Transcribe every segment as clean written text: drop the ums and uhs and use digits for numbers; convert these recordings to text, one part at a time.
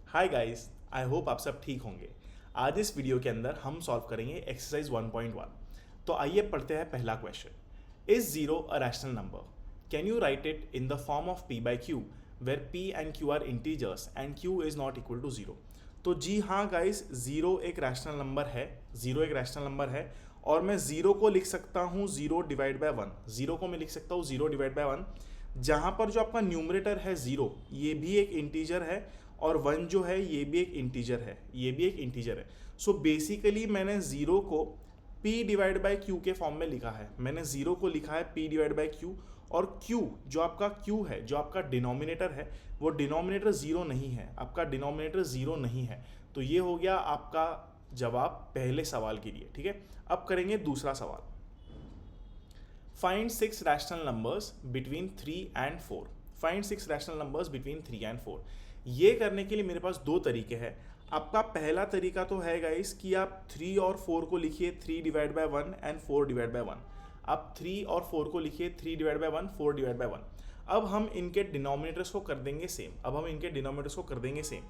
Hi guys, I hope आप सब ठीक होंगे। आज इस वीडियो के अंदर हम सॉल्व करेंगे एक्सरसाइज 1.1। तो आइए पढ़ते हैं पहला question. Is zero a rational number? Can you write it in the form of p by q where p and q are integers and q is not equal to zero. तो जी हाँ guys, zero एक rational number है। Zero एक rational number है और मैं zero को लिख सकता हूँ zero divide by one. Zero को मैं लिख सकता हूँ जीरो डिवाइड बाय वन, जहाँ पर जो आपका न्यूमरेटर है जीरो, ये भी एक इंटीजर है और वन जो है ये भी एक इंटीजर है, ये भी एक इंटीजर है। सो बेसिकली मैंने जीरो को p डिवाइड बाई क्यू के फॉर्म में लिखा है। मैंने जीरो को लिखा है p डिवाइड बाई क्यू, और q जो आपका q है, जो आपका डिनोमिनेटर है, वो डिनोमिनेटर जीरो नहीं है। आपका डिनोमिनेटर जीरो नहीं है। तो ये हो गया आपका जवाब पहले सवाल के लिए। ठीक है, अब करेंगे दूसरा सवाल। Find six rational numbers between 3 and 4। Find six rational numbers between 3 and 4। ये करने के लिए मेरे पास दो तरीके हैं। आपका पहला तरीका तो है गाइस कि आप 3 और 4 को लिखिए 3 divide by 1 and 4 divide by 1। आप 3 और 4 को लिखिए 3 डिवाइड बाय 1 4 डिवाइड बाय 1। अब हम इनके डिनोमिनेटर्स को कर देंगे सेम।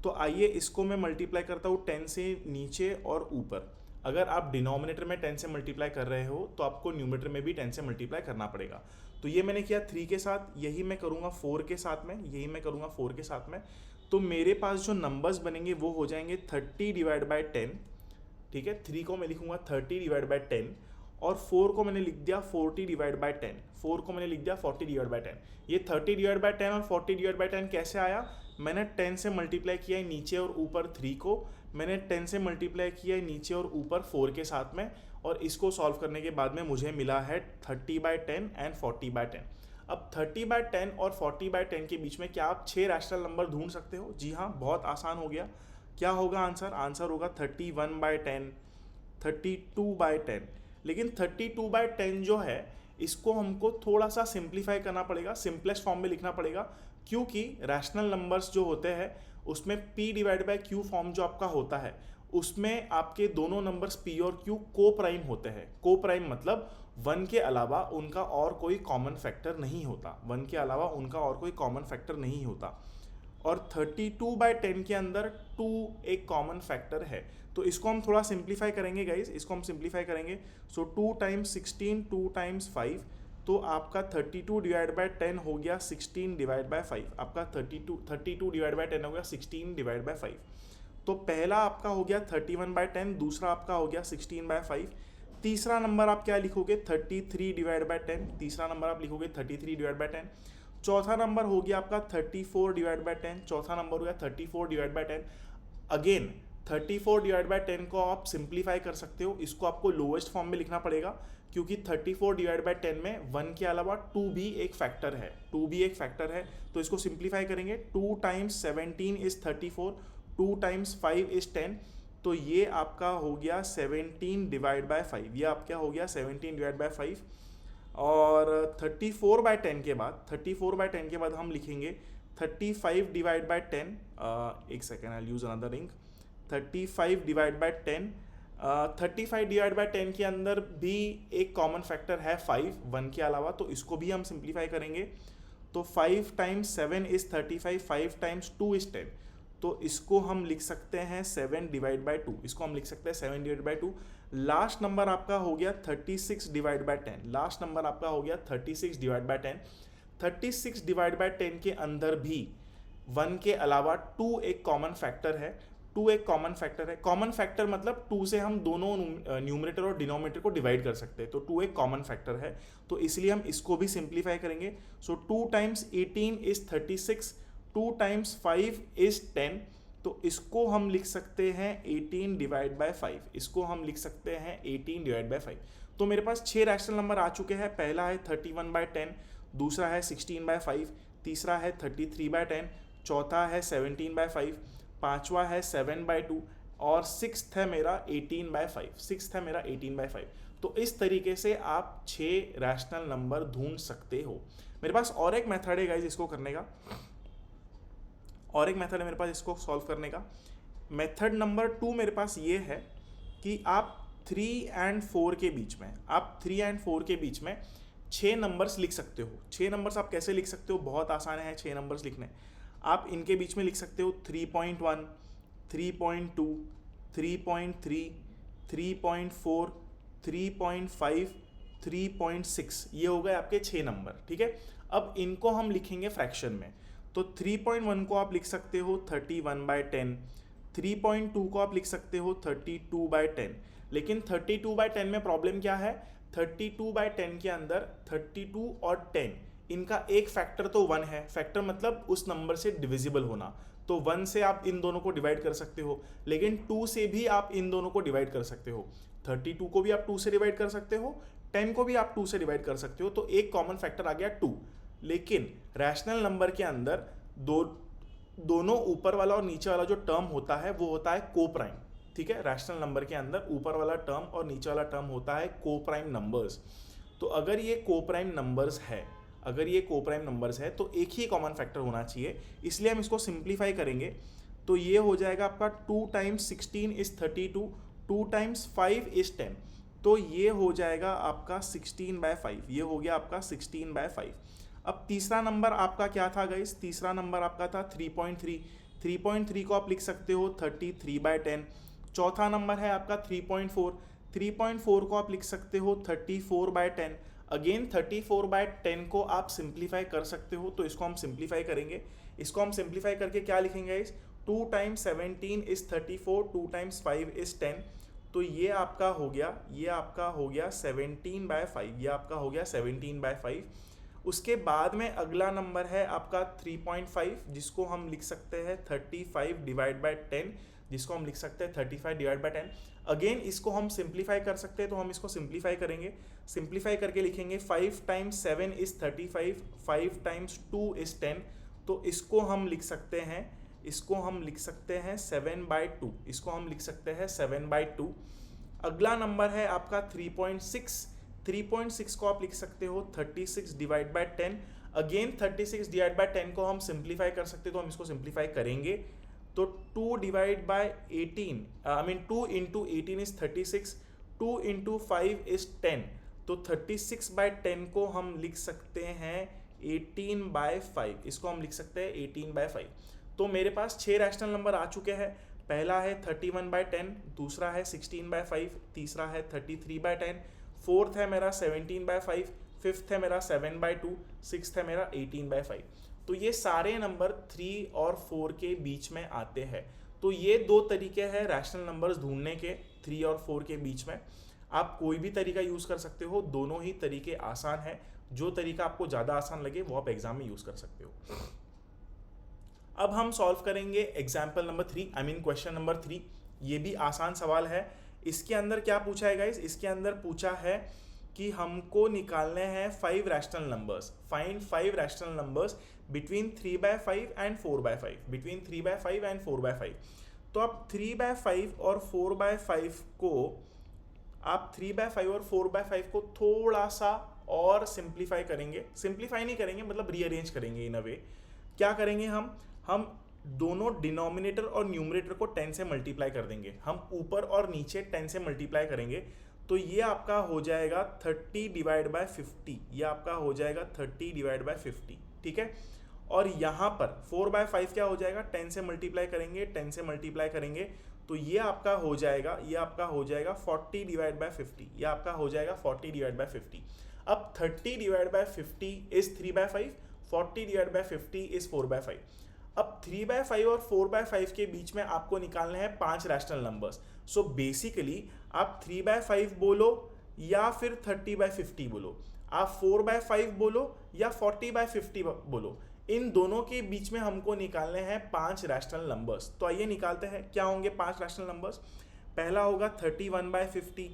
तो आइए इसको मैं मल्टीप्लाई करता हूँ 10 से नीचे और ऊपर। अगर आप डिनोमिनेटर में 10 से मल्टीप्लाई कर रहे हो तो आपको न्यूमरेटर में भी 10 से मल्टीप्लाई करना पड़ेगा। तो ये मैंने किया 3 के साथ, यही मैं करूँगा 4 के साथ में, यही मैं करूँगा 4 के साथ में। तो मेरे पास जो नंबर्स बनेंगे वो हो जाएंगे 30 डिवाइड बाय 10। ठीक है, 3 को मैं लिखूंगा 30 डिवाइड बाय 10 और 4 को मैंने लिख दिया 40 डिवाइड बाय 10। 4 को मैंने लिख दिया 40 डिवाइड बाय 10। ये 30 डिवाइड बाय 10 और 40 डिवाइड बाय 10 कैसे आया? मैंने 10 से मल्टीप्लाई किया है नीचे और ऊपर 3 को, मैंने 10 से मल्टीप्लाई किया है नीचे और ऊपर 4 के साथ में, और इसको सॉल्व करने के बाद में मुझे मिला है 30 बाय 10 एंड 40 बाय 10। अब 30 बाय 10 और 40 बाय 10 के बीच में क्या आप 6 रैशनल नंबर ढूंढ सकते हो? जी हाँ, बहुत आसान हो गया। क्या होगा आंसर? आंसर होगा 31 बाय 10, 32 बाय 10। लेकिन 32 बाय 10 जो है, इसको हमको थोड़ा सा सिंप्लीफाई करना पड़ेगा, सिंपलेस्ट फॉर्म में लिखना पड़ेगा, क्योंकि रैशनल नंबर्स जो होते हैं उसमें p divide by q form जो आपका होता है, उसमें आपके दोनों नंबर्स p और q को प्राइम होते हैं। को प्राइम मतलब वन के अलावा उनका और कोई कॉमन फैक्टर नहीं होता। वन के अलावा उनका और कोई कॉमन फैक्टर नहीं होता। और 32 बाय 10 के अंदर 2 एक कॉमन फैक्टर है। तो इसको हम थोड़ा सिंप्लीफाई करेंगे गाइस, इसको हम सिंप्लीफाई करेंगे। सो 2 टाइम्स 16, 2 टाइम्स 5, तो आपका 32 डिवाइड बाय 10 हो गया 16 डिवाइड बाय 5। आपका 32 डिवाइड बाय 10 हो गया 16 डिवाइड बाय 5। तो पहला आपका हो गया 31 बाय 10, दूसरा आपका हो गया 16 बाय 5। तीसरा नंबर आप क्या लिखोगे? 33 डिवाइड बाय 10। तीसरा नंबर आप लिखोगे 33 डिवाइड बाय 10। चौथा नंबर हो गया आपका 34 डिवाइड बाय 10। चौथा नंबर हो गया 34 divide by 10। Again 34 divide by 10 को आप सिंप्लीफाई कर सकते हो। इसको आपको लोएस्ट फॉर्म में लिखना पड़ेगा, क्योंकि 34 डिवाइड बाय 10 में 1 के अलावा 2 भी एक फैक्टर है। 2 भी एक फैक्टर है, तो इसको सिंप्लीफाई करेंगे। 2 टाइम्स 17 इज 34, 2 टाइम्स 5 इज 10। तो ये आपका हो गया 17 डिवाइड बाय 5। ये आपका हो गया 17 डिवाइड बाय 5। और 34 बाय 10 के बाद, 34 बाय 10 के बाद हम लिखेंगे 35 डिवाइड बाय 10। एक second, I use another ring. 35 divide by 10। 35 divide by 10 के अंदर भी एक कॉमन फैक्टर है 5, 1 के अलावा, तो इसको भी हम सिंप्लीफाई करेंगे। तो 5 टाइम्स 7 इज 35, 5 टाइम्स 2 इज 10। तो इसको हम लिख सकते हैं 7 डिवाइड बाय 2। इसको हम लिख सकते हैं 7 डिवाइड बाय 2। लास्ट नंबर आपका हो गया 36 डिवाइड बाय 10। लास्ट नंबर आपका हो गया 36 डिवाइड बाय 10। 36 डिवाइड बाय 10 के अंदर भी 1 के अलावा 2 एक कॉमन फैक्टर है। 2 एक कॉमन फैक्टर है। कॉमन फैक्टर मतलब 2 से हम दोनों न्यूमरेटर और डिनोमिनेटर को डिवाइड कर सकते हैं। तो 2 एक कॉमन फैक्टर है, तो इसलिए हम इसको भी सिंप्लीफाई करेंगे। सो 2 टाइम्स 18 इज 36, 2 टाइम्स 5 इज 10। तो इसको हम लिख सकते हैं 18 डिवाइड बाय 5। इसको हम लिख सकते हैं 18 डिवाइड बाय 5। तो मेरे पास 6 रैशनल नंबर आ चुके हैं। पहला है 31 बाय 10, दूसरा है 16 बाय 5, तीसरा है 33 बाय 10, चौथा है 17 बाय 5, पांचवा है 7 बाय 2, और सिक्स्थ है मेरा 18 बाय 5। सिक्स्थ है मेरा 18 बाय 5। तो इस तरीके से आप 6 रैशनल नंबर ढूंढ सकते हो। मेरे पास और एक मेथड है गाइज इसको करने का, और एक मेथड है मेरे पास इसको सॉल्व करने का। मेथड नंबर 2 मेरे पास ये है कि आप 3 एंड 4 के बीच में, आप 3 एंड 4 के बीच में 6 नंबर्स लिख सकते हो। 6 नंबर्स आप कैसे लिख सकते हो? बहुत आसान है 6 नंबर्स लिखने। आप इनके बीच में लिख सकते हो 3.1, 3.2, 3.3, 3.4, 3.5, 3.6, ये हो गए आपके 6 नंबर, ठीक है। अब इनको हम लिखेंगे फ्रैक्शन में, तो 3.1 को आप लिख सकते हो 31/10, 3.2 को आप लिख सकते हो 32/10, लेकिन 32/10 में प्रॉब्लम क्या है, 32/10 के अंदर 32 और 10 इनका एक फैक्टर तो 1 है, फैक्टर मतलब उस नंबर से डिविजिबल होना, तो 1 से आप इन दोनों को डिवाइड कर सकते हो, लेकिन 2 से भी आप इन दोनों को डिवाइड कर सकते हो, 32 को भी आप 2 से डिवाइड कर सकते हो, 10 को भी आप 2 से डिवाइड कर सकते हो, तो एक कॉमन फैक्टर आ गया 2। लेकिन रैशनल नंबर के अंदर दोनों ऊपर वाला और नीचे वाला जो टर्म होता है वो होता है को प्राइम, ठीक है। रैशनल नंबर के अंदर ऊपर वाला टर्म और नीचे वाला टर्म होता है को प्राइम नंबर्स। तो अगर ये को प्राइम नंबर्स है, अगर ये को प्राइम नंबर्स है तो एक ही कॉमन फैक्टर होना चाहिए, इसलिए हम इसको सिंप्लीफाई करेंगे। तो ये हो जाएगा आपका 2 टाइम्स 16 इज 32, 2 टाइम्स 5 इज 10, तो ये हो जाएगा आपका 16/5, ये हो गया आपका 16/5। अब तीसरा नंबर आपका क्या था गाइस, तीसरा नंबर आपका था 3.3, 3.3 को आप लिख सकते हो 33/10। चौथा नंबर है आपका 3.4, 3.4 को आप लिख सकते हो 34/10। अगेन 34/10 को आप सिंप्लीफाई कर सकते हो, तो इसको हम सिंप्लीफाई करेंगे। इसको हम सिंप्लीफाई करके क्या लिखेंगे इस 2 टाइम्स 17 इज 34, 2 टाइम्स 5 इज 10, तो ये आपका हो गया, ये आपका हो गया 17/5, ये आपका हो गया 17/5। उसके बाद में अगला नंबर है आपका 3.5, जिसको हम लिख सकते हैं 35/10, जिसको हम लिख सकते हैं 35/10। अगेन इसको हम सिंप्लीफाई कर सकते हैं, तो हम इसको सिंप्लीफाई करेंगे। सिंप्लीफाई करके लिखेंगे 5 टाइम्स 7 इज 35, 5 टाइम्स 2 इज 10, तो इसको हम लिख सकते हैं, इसको हम लिख सकते हैं 7/2, इसको हम लिख सकते हैं 7/2। अगला नंबर है आपका 3.6, 3.6 को आप लिख सकते हो 36/10। अगेन 36/10 को हम सिंप्लीफाई कर सकते हैं, तो हम इसको सिंप्लीफाई करेंगे, तो 2/18, 2 इंटू 18 इज 36, 2 इंटू 5 इज 10, तो 36/10 को हम लिख सकते हैं 18/5, इसको हम लिख सकते हैं 18/5। तो मेरे पास 6 रैशनल नंबर आ चुके हैं। पहला है 31/10, दूसरा है 16/5, तीसरा है 33/10, फोर्थ है मेरा 17/5, फिफ्थ है मेरा 7/2, सिक्स्थ है मेरा 18/5। तो ये सारे नंबर 3 और 4 के बीच में आते हैं। तो ये 2 तरीके हैं रैशनल नंबर्स ढूंढने के 3 और 4 के बीच में। आप कोई भी तरीका यूज़ कर सकते हो, दोनों ही तरीके आसान है। जो तरीका आपको ज़्यादा आसान लगे वो आप एग्जाम में यूज़ कर सकते हो। अब हम सॉल्व करेंगे एग्जाम्पल नंबर 3, क्वेश्चन नंबर 3। ये भी आसान सवाल है। इसके अंदर क्या पूछा है गाइस, इसके अंदर पूछा है कि हमको निकालने हैं 5 rational numbers, find 5 rational numbers between 3/5 and 4/5, between 3/5 and 4/5। तो आप 3/5 और 4/5 को, आप 3/5 और 4/5 को थोड़ा सा और सिंप्लीफाई करेंगे, सिंप्लीफाई नहीं करेंगे मतलब रीअरेंज करेंगे इन अ वे। क्या करेंगे हम दोनों डिनोमिनेटर और न्यूमरेटर को 10 से मल्टीप्लाई कर देंगे। हम ऊपर और नीचे 10 से मल्टीप्लाई करेंगे, तो ये आपका हो जाएगा 30/50, ये आपका हो जाएगा 30/50, ठीक है। और यहाँ पर 4/5 क्या हो जाएगा, 10 से मल्टीप्लाई करेंगे, 10 से मल्टीप्लाई करेंगे, तो ये आपका हो जाएगा, ये आपका हो जाएगा 40/50, ये आपका हो जाएगा 40/50। अब 30/50 इज 3/5, 40/50 इज 4/5। अब 3/5 और 4/5 के बीच में आपको निकालने हैं 5 रैशनल नंबर्स। सो बेसिकली आप 3/5 बोलो या फिर 30/50 बोलो, आप 4/5 बोलो या 40/50 बोलो, इन दोनों के बीच में हमको निकालने हैं 5 रैशनल नंबर्स। तो आइए निकालते हैं, क्या होंगे 5 रैशनल नंबर्स। पहला होगा 31/50,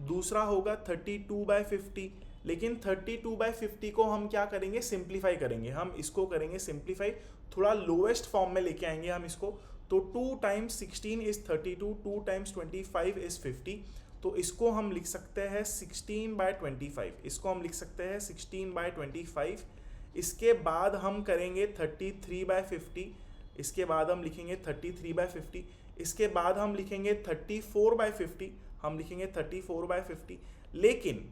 दूसरा होगा 32/50, लेकिन 32/50 को हम क्या करेंगे, सिंप्लीफाई करेंगे। हम इसको करेंगे सिंप्लीफाई, थोड़ा लोएस्ट फॉर्म में लेके आएंगे हम इसको। तो 2 टाइम्स 16 इज 32, 2 टाइम्स 25 इज 50, तो इसको हम लिख सकते हैं 16/25, इसको हम लिख सकते हैं 16/25। इसके बाद हम करेंगे 33/50, इसके बाद हम लिखेंगे 33/50, इसके बाद हम लिखेंगे 34/50, हम लिखेंगे 34/50। लेकिन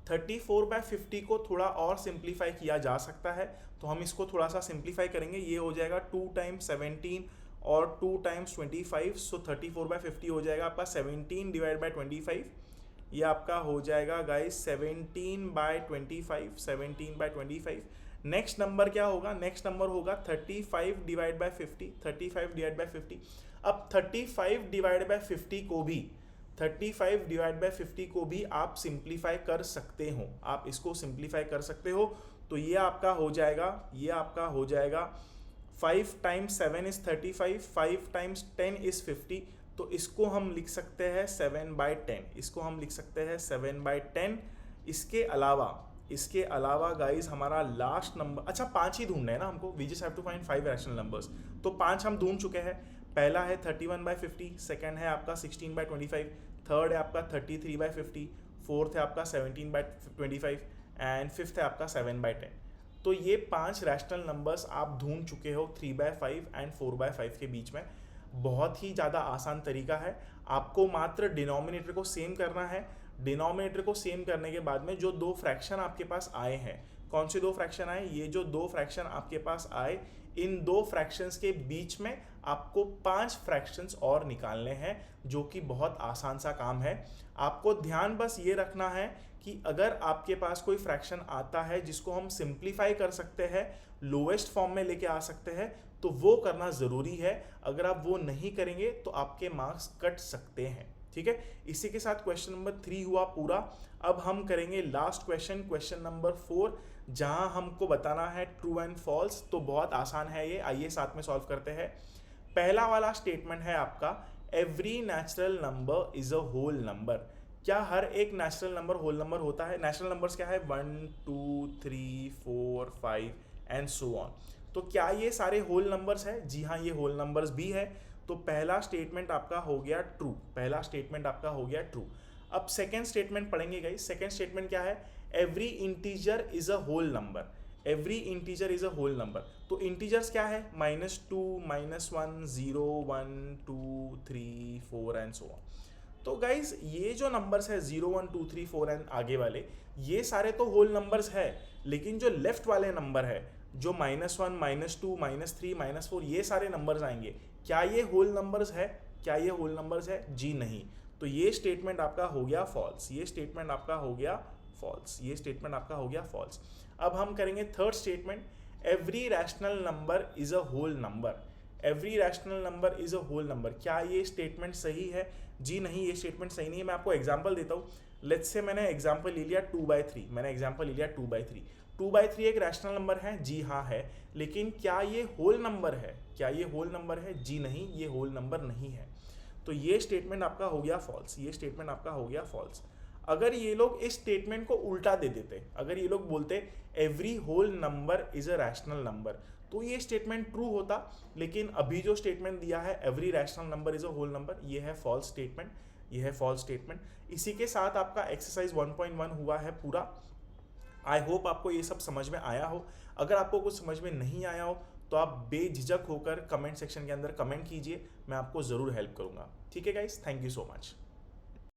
34/50 को थोड़ा और सिंप्लीफाई किया जा सकता है, तो हम इसको थोड़ा सा सिंप्लीफाई करेंगे। ये हो जाएगा 2 टाइम्स 17 और 2 टाइम्स 25, सो 34/50 हो जाएगा आपका 17 डिवाइड बाई 25। ये आपका हो जाएगा गाइस 17/25, 17/25। नेक्स्ट नंबर क्या होगा? नेक्स्ट नंबर होगा 35 डिवाइड बाई 50, 35 डिवाइड बाई 50। अब 35 डिवाइड बाई 50 को भी 35 डिवाइड बाई 50 को भी आप सिंप्लीफाई कर सकते हो, आप इसको सिंप्लीफाई कर सकते हो। तो ये आपका हो जाएगा, ये आपका हो जाएगा 5 टाइम्स 7 इज 35, 5 टाइम्स 10 इज 50। तो इसको हम लिख सकते हैं 7/10, इसको हम लिख सकते हैं 7/10। इसके अलावा गाइज हमारा लास्ट नंबर, अच्छा 5 ही ढूंढना है ना हमको, we just have to find 5 rational numbers. तो 5 हम ढूंढ चुके हैं। पहला है 31/50, सेकंड है आपका 16/25, थर्ड है आपका 33/50, फोर्थ है आपका 17/25 एंड फिफ्थ है आपका 7/10। तो ये 5 रैशनल नंबर्स आप ढूंढ चुके हो 3/5 एंड 4/5 के बीच में। बहुत ही ज़्यादा आसान तरीका है, आपको मात्र डिनोमिनेटर को सेम करना है। डिनोमिनेटर को सेम करने के बाद में जो 2 फ्रैक्शन आपके पास आए हैं, कौन से 2 फ्रैक्शन आए? ये जो 2 फ्रैक्शन आपके पास आए, इन 2 फ्रैक्शंस के बीच में आपको 5 फ्रैक्शंस और निकालने हैं, जो कि बहुत आसान सा काम है। आपको ध्यान बस ये रखना है कि अगर आपके पास कोई फ्रैक्शन आता है जिसको हम सिंप्लीफाई कर सकते हैं, लोएस्ट फॉर्म में लेके आ सकते हैं, तो वो करना ज़रूरी है। अगर आप वो नहीं करेंगे तो आपके मार्क्स कट सकते हैं, ठीक है। इसी के साथ क्वेश्चन नंबर 3 हुआ पूरा। अब हम करेंगे लास्ट क्वेश्चन, क्वेश्चन नंबर 4, जहां हमको बताना है ट्रू एंड फॉल्स। तो बहुत आसान है ये, आइए साथ में सॉल्व करते हैं। पहला वाला स्टेटमेंट है आपका, every natural number is a whole number. क्या हर एक नेचुरल नंबर होल नंबर होता है? नेचुरल नंबर्स क्या है? 1 2 3 4 5 एंड सो ऑन। तो क्या ये सारे होल नंबर्स है? जी हाँ, ये होल नंबर्स भी है। तो पहला स्टेटमेंट आपका हो गया ट्रू, पहला स्टेटमेंट आपका हो गया ट्रू। अब सेकेंड स्टेटमेंट पढ़ेंगे गाइस। सेकेंड स्टेटमेंट क्या है? Every integer is a whole number, every integer is a whole number. तो इंटीजर्स क्या है? -2, -1, 0, 1, 2, 3, 4 एंड सो ऑन। तो गाइज ये जो नंबर्स है 0, 1, 2, 3, 4 एंड आगे वाले, ये सारे तो होल नंबर्स है, लेकिन जो लेफ्ट वाले नंबर है, जो -1, -2, -3, -4, ये सारे नंबर्स आएंगे, क्या ये होल नंबर्स है? क्या ये होल नंबर्स है? जी नहीं। तो ये स्टेटमेंट आपका हो गया फॉल्स, ये स्टेटमेंट आपका हो गया फॉल्स, ये स्टेटमेंट आपका हो गया फॉल्स। अब हम करेंगे third statement, every rational number is a whole number, every rational number is a whole number. क्या ये स्टेटमेंट सही है? जी नहीं, ये स्टेटमेंट सही नहीं है। मैं आपको एग्जांपल देता हूँ। लेट्स से मैंने एग्जांपल ले लिया 2/3, मैंने एग्जांपल ले लिया 2/3। 2/3 एक रैशनल नंबर है? जी हाँ है। लेकिन क्या ये होल नंबर है? क्या ये होल नंबर है? जी नहीं, ये होल नंबर नहीं है। तो ये स्टेटमेंट आपका हो गया फॉल्स, ये स्टेटमेंट आपका हो गया फॉल्स। अगर ये लोग इस स्टेटमेंट को उल्टा दे देते, अगर ये लोग बोलते every whole number is a rational number, तो ये स्टेटमेंट ट्रू होता। लेकिन अभी जो स्टेटमेंट दिया है every rational number is a whole number, ये है फॉल्स स्टेटमेंट, ये है फॉल्स स्टेटमेंट। इसी के साथ आपका एक्सरसाइज 1.1 हुआ है पूरा। आई होप आपको ये सब समझ में आया हो। अगर आपको कुछ समझ में नहीं आया हो तो आप बेझिझक होकर कमेंट सेक्शन के अंदर कमेंट कीजिए, मैं आपको ज़रूर हेल्प करूँगा। ठीक है guys, thank you so much.